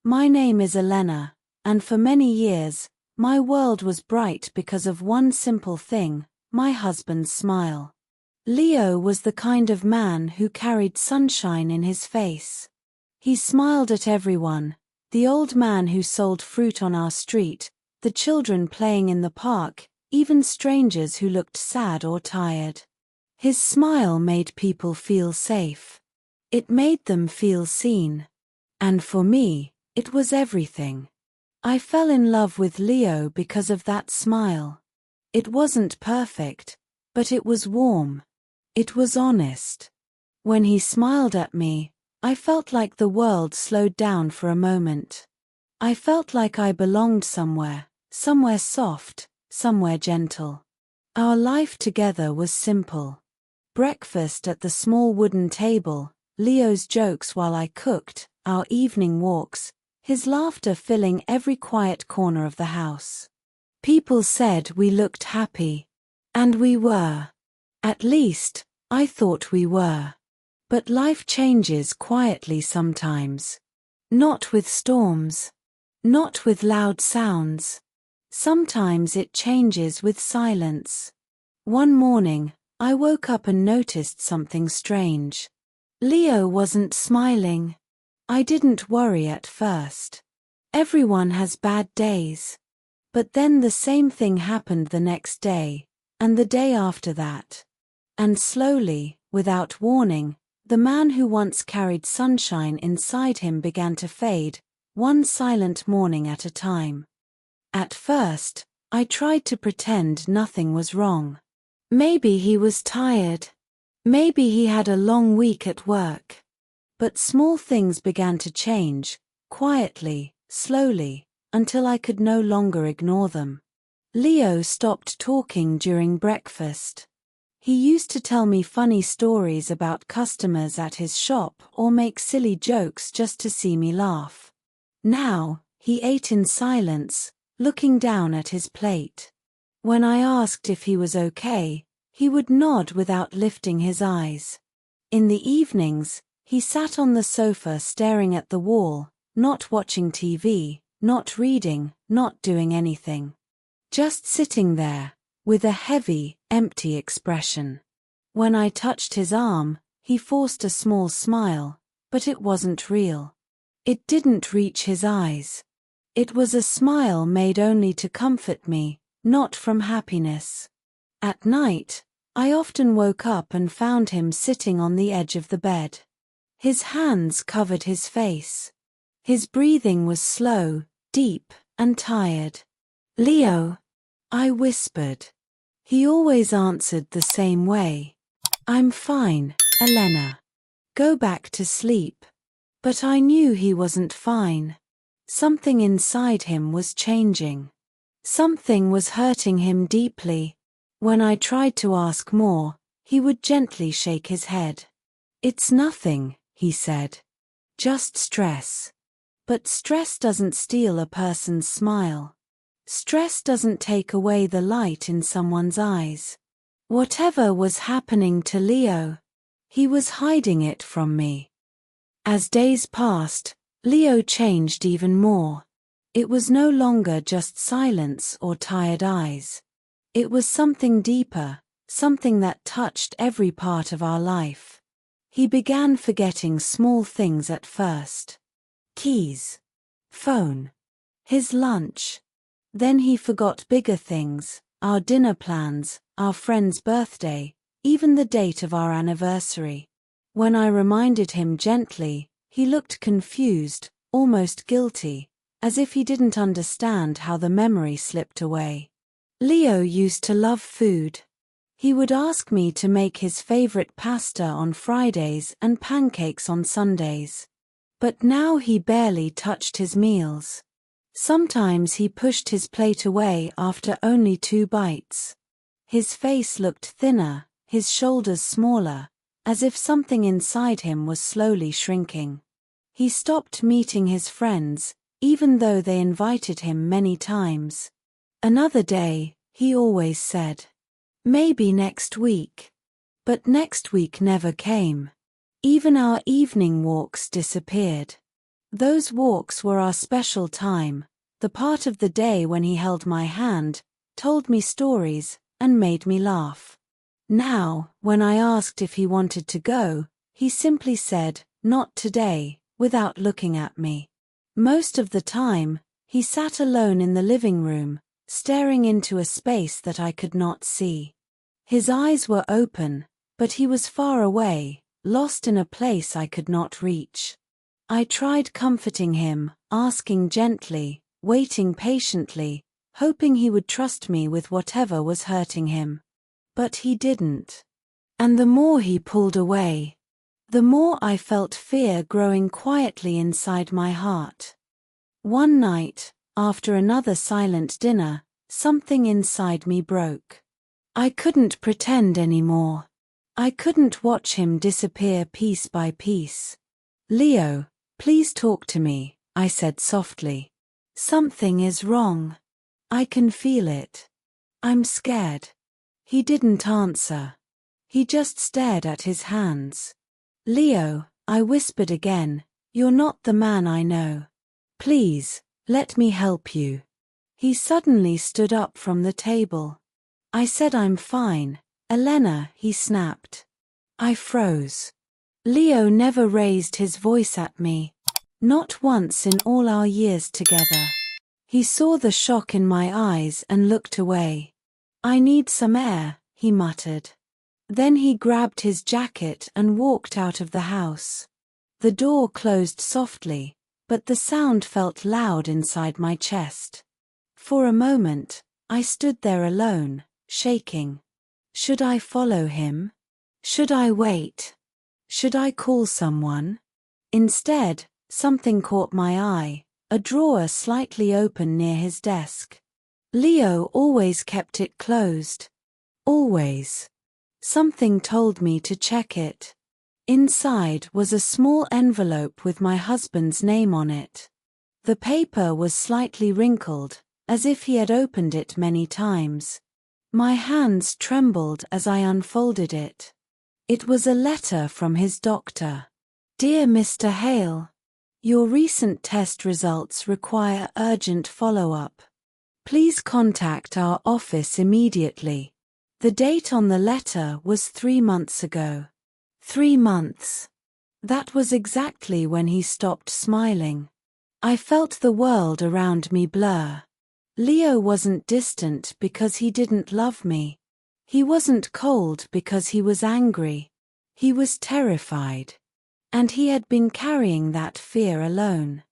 My name is Elena, and for many years, my world was bright because of one simple thing, my husband's smile. Leo was the kind of man who carried sunshine in his face. He smiled at everyone, the old man who sold fruit on our street, the children playing in the park, even strangers who looked sad or tired. His smile made people feel safe. It made them feel seen. And for me, it was everything. I fell in love with Leo because of that smile. It wasn't perfect, but it was warm. It was honest. When he smiled at me, I felt like the world slowed down for a moment. I felt like I belonged somewhere soft, somewhere gentle. Our life together was simple. Breakfast at the small wooden table, Leo's jokes while I cooked, our evening walks, his laughter filling every quiet corner of the house. People said we looked happy. And we were. At least, I thought we were. But life changes quietly sometimes. Not with storms. Not with loud sounds. Sometimes it changes with silence. One morning, I woke up and noticed something strange. Leo wasn't smiling. I didn't worry at first. Everyone has bad days. But then the same thing happened the next day, and the day after that. And slowly, without warning, the man who once carried sunshine inside him began to fade, one silent morning at a time. At first, I tried to pretend nothing was wrong. Maybe he was tired. Maybe he had a long week at work. But small things began to change, quietly, slowly, until I could no longer ignore them. Leo stopped talking during breakfast. He used to tell me funny stories about customers at his shop or make silly jokes just to see me laugh. Now, he ate in silence, looking down at his plate. When I asked if he was okay, he would nod without lifting his eyes. In the evenings, he sat on the sofa staring at the wall, not watching TV, not reading, not doing anything. Just sitting there, with a heavy, empty expression. When I touched his arm, he forced a small smile, but it wasn't real. It didn't reach his eyes. It was a smile made only to comfort me, not from happiness. At night, I often woke up and found him sitting on the edge of the bed. His hands covered his face. His breathing was slow, deep, and tired. "Leo," I whispered. He always answered the same way. "I'm fine, Elena. Go back to sleep." But I knew he wasn't fine. Something inside him was changing. Something was hurting him deeply. When I tried to ask more, he would gently shake his head. "It's nothing," he said. "Just stress." But stress doesn't steal a person's smile. Stress doesn't take away the light in someone's eyes. Whatever was happening to Leo, he was hiding it from me. As days passed, Leo changed even more. It was no longer just silence or tired eyes. It was something deeper, something that touched every part of our life. He began forgetting small things at first. Keys. Phone. His lunch. Then he forgot bigger things, our dinner plans, our friend's birthday, even the date of our anniversary. When I reminded him gently, he looked confused, almost guilty, as if he didn't understand how the memory slipped away. Leo used to love food. He would ask me to make his favorite pasta on Fridays and pancakes on Sundays. But now he barely touched his meals. Sometimes he pushed his plate away after only 2 bites. His face looked thinner, his shoulders smaller, as if something inside him was slowly shrinking. He stopped meeting his friends, even though they invited him many times. Another day, he always said. Maybe next week. But next week never came. Even our evening walks disappeared. Those walks were our special time, the part of the day when he held my hand, told me stories, and made me laugh. Now, when I asked if he wanted to go, he simply said, "Not today," without looking at me. Most of the time, he sat alone in the living room, staring into a space that I could not see. His eyes were open, but he was far away, lost in a place I could not reach. I tried comforting him, asking gently, waiting patiently, hoping he would trust me with whatever was hurting him. But he didn't. And the more he pulled away, the more I felt fear growing quietly inside my heart. One night, after another silent dinner, something inside me broke. I couldn't pretend anymore. I couldn't watch him disappear piece by piece. "Leo, please talk to me," I said softly. "Something is wrong. I can feel it. I'm scared." He didn't answer. He just stared at his hands. "Leo," I whispered again, "you're not the man I know. Please, let me help you." He suddenly stood up from the table. I said, "I'm fine, Elena," he snapped. I froze. Leo never raised his voice at me. Not once in all our years together. He saw the shock in my eyes and looked away. "I need some air," he muttered. Then he grabbed his jacket and walked out of the house. The door closed softly, but the sound felt loud inside my chest. For a moment, I stood there alone, shaking. Should I follow him? Should I wait? Should I call someone? Instead, something caught my eye, a drawer slightly open near his desk. Leo always kept it closed. Always. Something told me to check it. Inside was a small envelope with my husband's name on it. The paper was slightly wrinkled, as if he had opened it many times. My hands trembled as I unfolded it. It was a letter from his doctor. "Dear Mr. Hale, your recent test results require urgent follow-up. Please contact our office immediately." The date on the letter was 3 months ago. 3 months. That was exactly when he stopped smiling. I felt the world around me blur. Leo wasn't distant because he didn't love me. He wasn't cold because he was angry. He was terrified. And he had been carrying that fear alone.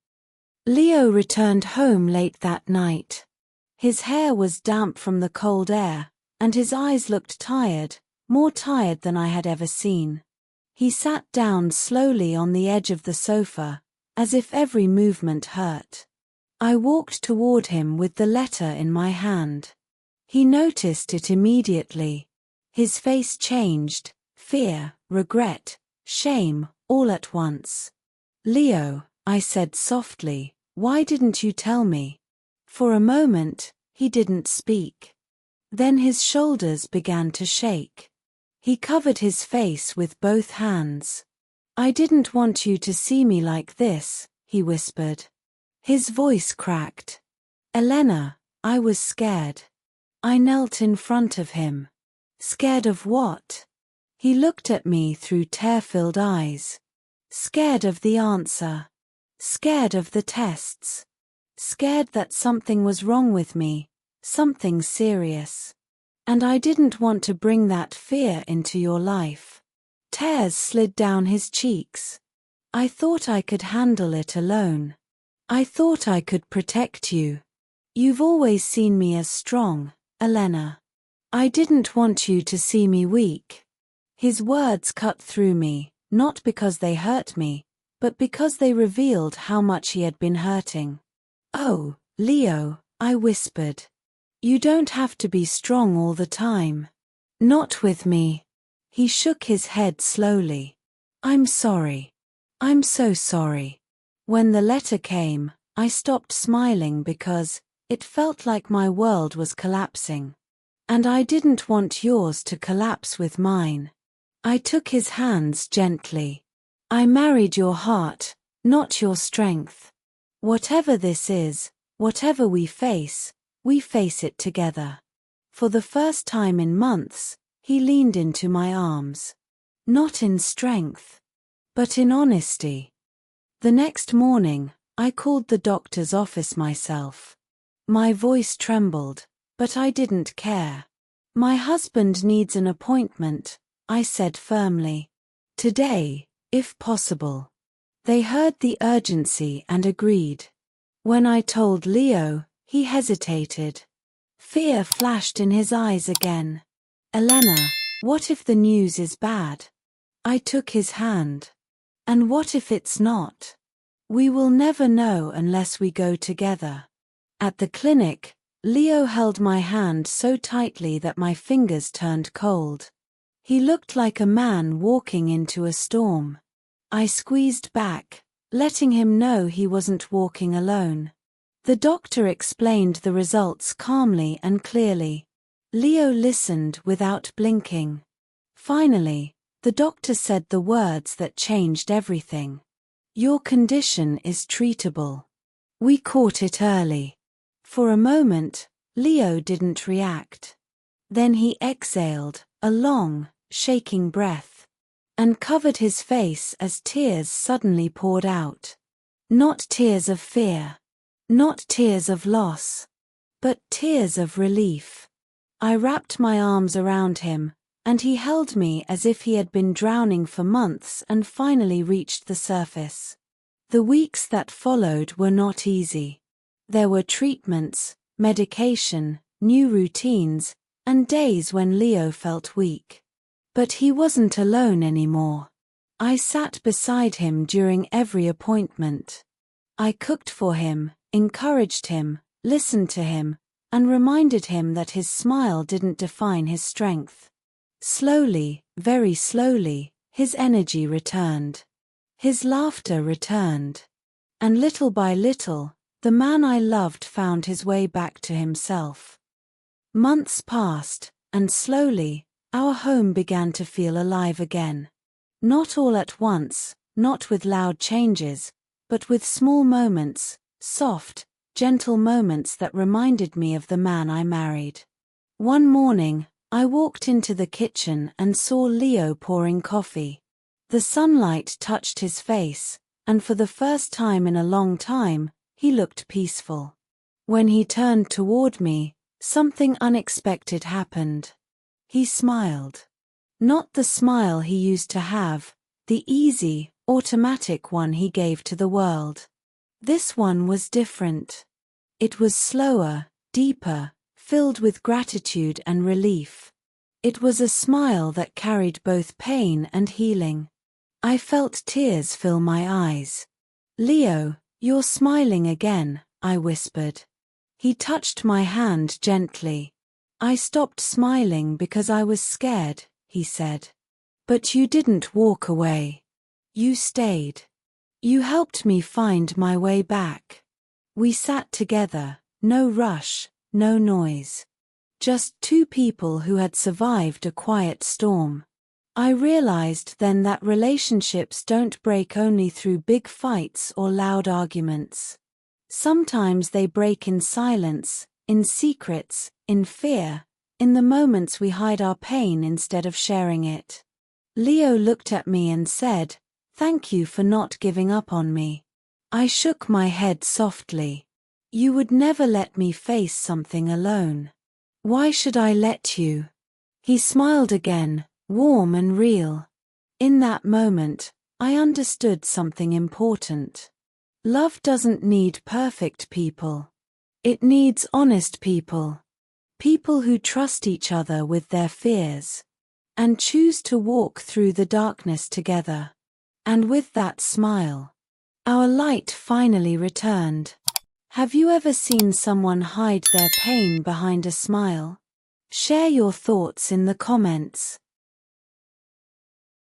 Leo returned home late that night. His hair was damp from the cold air, and his eyes looked tired, more tired than I had ever seen. He sat down slowly on the edge of the sofa, as if every movement hurt. I walked toward him with the letter in my hand. He noticed it immediately. His face changed, fear, regret, shame, all at once. "Leo," I said softly, "why didn't you tell me?" For a moment, he didn't speak. Then his shoulders began to shake. He covered his face with both hands. "I didn't want you to see me like this," he whispered. His voice cracked. "Elena, I was scared." I knelt in front of him. "Scared of what?" He looked at me through tear-filled eyes. "Scared of the answer. Scared of the tests. Scared that something was wrong with me, something serious. And I didn't want to bring that fear into your life." Tears slid down his cheeks. "I thought I could handle it alone. I thought I could protect you. You've always seen me as strong, Elena. I didn't want you to see me weak." His words cut through me, not because they hurt me, but because they revealed how much he had been hurting. "Oh, Leo," I whispered. "You don't have to be strong all the time. Not with me." He shook his head slowly. "I'm sorry. I'm so sorry." When the letter came, I stopped smiling because it felt like my world was collapsing. And I didn't want yours to collapse with mine. I took his hands gently. "I married your heart, not your strength. Whatever this is, whatever we face it together. For the first time in months, he leaned into my arms. Not in strength, but in honesty. The next morning, I called the doctor's office myself. My voice trembled, but I didn't care. My husband needs an appointment, I said firmly. Today, if possible. They heard the urgency and agreed. When I told Leo, he hesitated. Fear flashed in his eyes again. Elena, what if the news is bad? I took his hand. And what if it's not? We will never know unless we go together. At the clinic, Leo held my hand so tightly that my fingers turned cold. He looked like a man walking into a storm. I squeezed back, letting him know he wasn't walking alone. The doctor explained the results calmly and clearly. Leo listened without blinking. Finally, the doctor said the words that changed everything. Your condition is treatable. We caught it early. For a moment, Leo didn't react. Then he exhaled, a long, shaking breath, and covered his face as tears suddenly poured out. Not tears of fear. Not tears of loss. But tears of relief. I wrapped my arms around him, and he held me as if he had been drowning for months and finally reached the surface. The weeks that followed were not easy. There were treatments, medication, new routines, and days when Leo felt weak. But he wasn't alone anymore. I sat beside him during every appointment. I cooked for him, encouraged him, listened to him, and reminded him that his smile didn't define his strength. Slowly, very slowly, his energy returned. His laughter returned. And little by little, the man I loved found his way back to himself. Months passed, and slowly, our home began to feel alive again. Not all at once, not with loud changes, but with small moments, soft, gentle moments that reminded me of the man I married. One morning, I walked into the kitchen and saw Leo pouring coffee. The sunlight touched his face, and for the first time in a long time, he looked peaceful. When he turned toward me, something unexpected happened. He smiled. Not the smile he used to have, the easy, automatic one he gave to the world. This one was different. It was slower, deeper, filled with gratitude and relief. It was a smile that carried both pain and healing. I felt tears fill my eyes. Leo, you're smiling again, I whispered. He touched my hand gently. I stopped smiling because I was scared, he said. But you didn't walk away. You stayed. You helped me find my way back. We sat together, no rush, no noise. Just two people who had survived a quiet storm. I realized then that relationships don't break only through big fights or loud arguments. Sometimes they break in silence, in secrets, in fear, in the moments we hide our pain instead of sharing it. Leo looked at me and said, "Thank you for not giving up on me." I shook my head softly. You would never let me face something alone. Why should I let you? He smiled again, warm and real. In that moment, I understood something important. Love doesn't need perfect people. It needs honest people. People who trust each other with their fears. And choose to walk through the darkness together. And with that smile, our light finally returned. Have you ever seen someone hide their pain behind a smile? Share your thoughts in the comments.